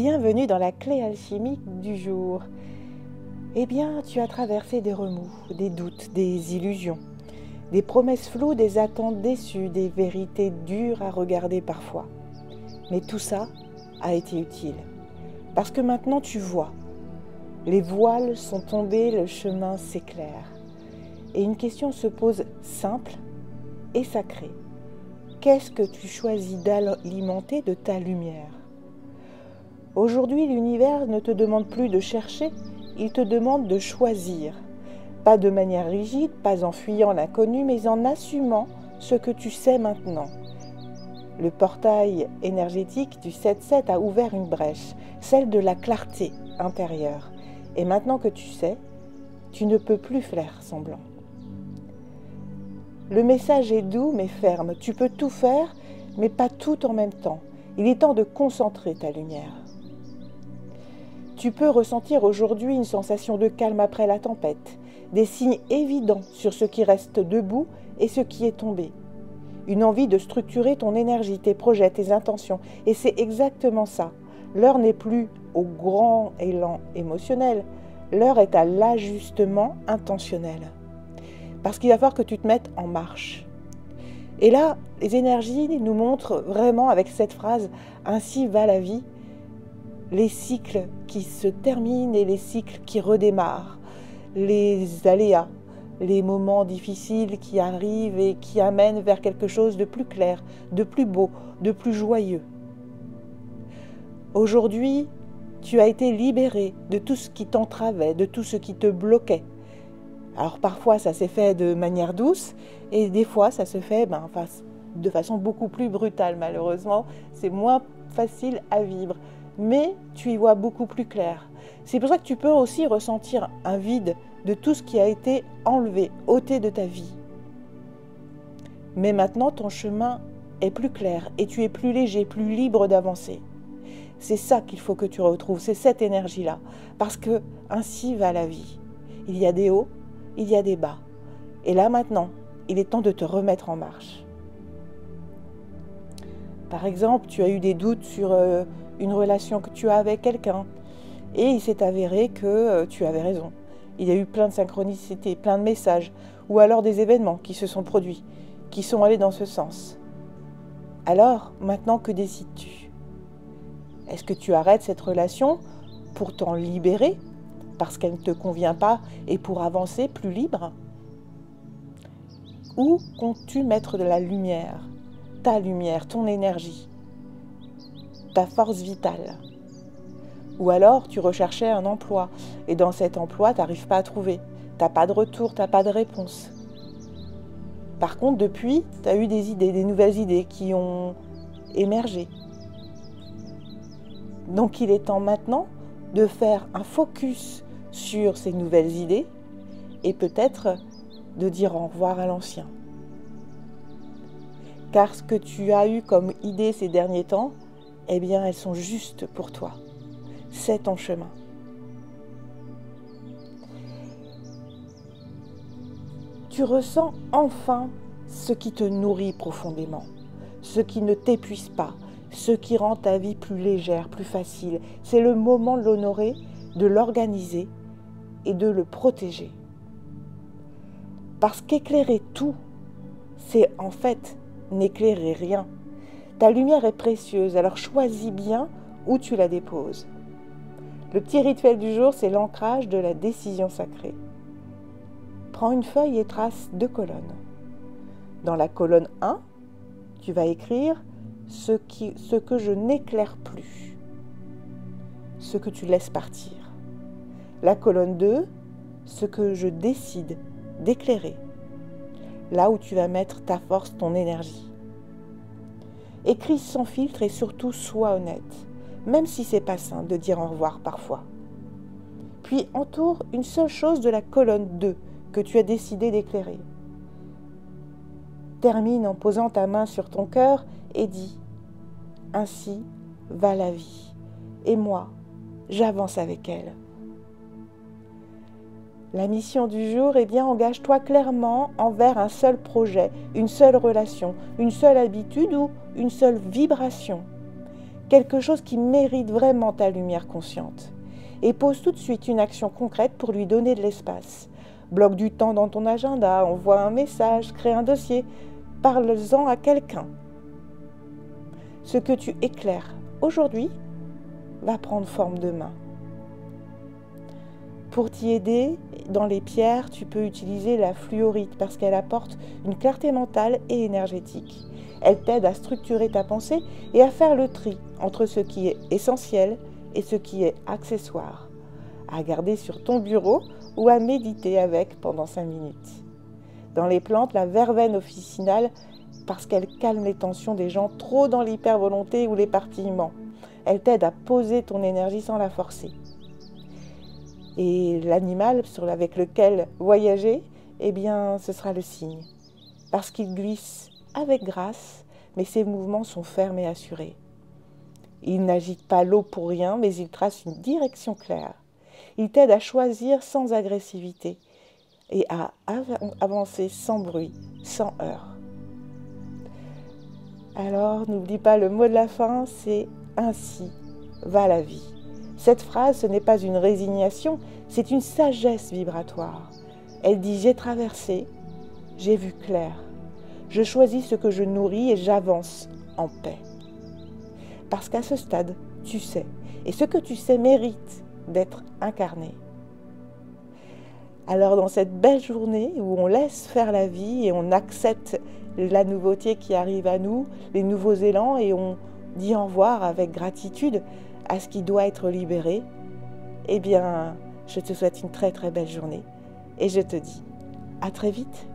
Bienvenue dans la clé alchimique du jour. Eh bien, tu as traversé des remous, des doutes, des illusions, des promesses floues, des attentes déçues, des vérités dures à regarder parfois. Mais tout ça a été utile, parce que maintenant tu vois. Les voiles sont tombés, le chemin s'éclaire. Et une question se pose simple et sacrée. Qu'est-ce que tu choisis d'alimenter de ta lumière ? Aujourd'hui, l'univers ne te demande plus de chercher, il te demande de choisir. Pas de manière rigide, pas en fuyant l'inconnu, mais en assumant ce que tu sais maintenant. Le portail énergétique du 7-7 a ouvert une brèche, celle de la clarté intérieure. Et maintenant que tu sais, tu ne peux plus faire semblant. Le message est doux mais ferme. Tu peux tout faire, mais pas tout en même temps. Il est temps de concentrer ta lumière. Tu peux ressentir aujourd'hui une sensation de calme après la tempête, des signes évidents sur ce qui reste debout et ce qui est tombé. Une envie de structurer ton énergie, tes projets, tes intentions. Et c'est exactement ça. L'heure n'est plus au grand élan émotionnel. L'heure est à l'ajustement intentionnel. Parce qu'il va falloir que tu te mettes en marche. Et là, les énergies nous montrent vraiment avec cette phrase « Ainsi va la vie », les cycles qui se terminent et les cycles qui redémarrent, les aléas, les moments difficiles qui arrivent et qui amènent vers quelque chose de plus clair, de plus beau, de plus joyeux. Aujourd'hui, tu as été libéré de tout ce qui t'entravait, de tout ce qui te bloquait. Alors parfois ça s'est fait de manière douce et des fois ça se fait de façon beaucoup plus brutale malheureusement. C'est moins facile à vivre, mais tu y vois beaucoup plus clair. C'est pour ça que tu peux aussi ressentir un vide de tout ce qui a été enlevé, ôté de ta vie. Mais maintenant ton chemin est plus clair et tu es plus léger, plus libre d'avancer. C'est ça qu'il faut que tu retrouves, c'est cette énergie-là, parce que ainsi va la vie. Il y a des hauts, il y a des bas. Et là maintenant, il est temps de te remettre en marche. Par exemple, tu as eu des doutes sur une relation que tu as avec quelqu'un et il s'est avéré que tu avais raison. Il y a eu plein de synchronicités, plein de messages ou alors des événements qui se sont produits, qui sont allés dans ce sens. Alors, maintenant, que décides-tu ? Est-ce que tu arrêtes cette relation pour t'en libérer parce qu'elle ne te convient pas et pour avancer plus libre ? Ou comptes-tu mettre de la lumière, ta lumière, ton énergie, ta force vitale ? Ou alors tu recherchais un emploi et dans cet emploi tu n'arrives pas à trouver, tu n'as pas de retour, tu n'as pas de réponse. Par contre depuis, tu as eu des idées, des nouvelles idées qui ont émergé. Donc il est temps maintenant de faire un focus sur ces nouvelles idées et peut-être de dire au revoir à l'ancien. Car ce que tu as eu comme idée ces derniers temps, eh bien elles sont justes pour toi. C'est ton chemin. Tu ressens enfin ce qui te nourrit profondément, ce qui ne t'épuise pas, ce qui rend ta vie plus légère, plus facile. C'est le moment de l'honorer, de l'organiser et de le protéger. Parce qu'éclairer tout, c'est en fait n'éclairer rien. Ta lumière est précieuse, alors choisis bien où tu la déposes. Le petit rituel du jour, c'est l'ancrage de la décision sacrée. Prends une feuille et trace 2 colonnes. Dans la colonne 1, tu vas écrire ce que je n'éclaire plus, ce que tu laisses partir. La colonne 2, ce que je décide d'éclairer, là où tu vas mettre ta force, ton énergie. Écris sans filtre et surtout sois honnête, même si c'est pas simple de dire au revoir parfois. Puis entoure une seule chose de la colonne 2 que tu as décidé d'éclairer. Termine en posant ta main sur ton cœur et dis « Ainsi va la vie, et moi, j'avance avec elle ». La mission du jour, engage-toi clairement envers un seul projet, une seule relation, une seule habitude ou une seule vibration. quelque chose qui mérite vraiment ta lumière consciente. Et pose tout de suite une action concrète pour lui donner de l'espace. Bloque du temps dans ton agenda, envoie un message, crée un dossier, parle-en à quelqu'un. Ce que tu éclaires aujourd'hui va prendre forme demain. Pour t'y aider, dans les pierres, tu peux utiliser la fluorite parce qu'elle apporte une clarté mentale et énergétique. Elle t'aide à structurer ta pensée et à faire le tri entre ce qui est essentiel et ce qui est accessoire, à garder sur ton bureau ou à méditer avec pendant 5 minutes. Dans les plantes, la verveine officinale parce qu'elle calme les tensions des gens trop dans l'hypervolonté ou l'éparpillement. Elle t'aide à poser ton énergie sans la forcer. Et l'animal avec lequel voyager, eh bien, ce sera le cygne. Parce qu'il glisse avec grâce, mais ses mouvements sont fermes et assurés. Il n'agite pas l'eau pour rien, mais il trace une direction claire. Il t'aide à choisir sans agressivité et à avancer sans bruit, sans heurts. Alors, n'oublie pas le mot de la fin, c'est « ainsi va la vie ». Cette phrase, ce n'est pas une résignation, c'est une sagesse vibratoire. Elle dit « j'ai traversé, j'ai vu clair, je choisis ce que je nourris et j'avance en paix ». Parce qu'à ce stade, tu sais, et ce que tu sais mérite d'être incarné. Alors dans cette belle journée où on laisse faire la vie et on accepte la nouveauté qui arrive à nous, les nouveaux élans, et on dit au revoir avec gratitude à ce qui doit être libéré, eh bien, je te souhaite une très très belle journée et je te dis à très vite.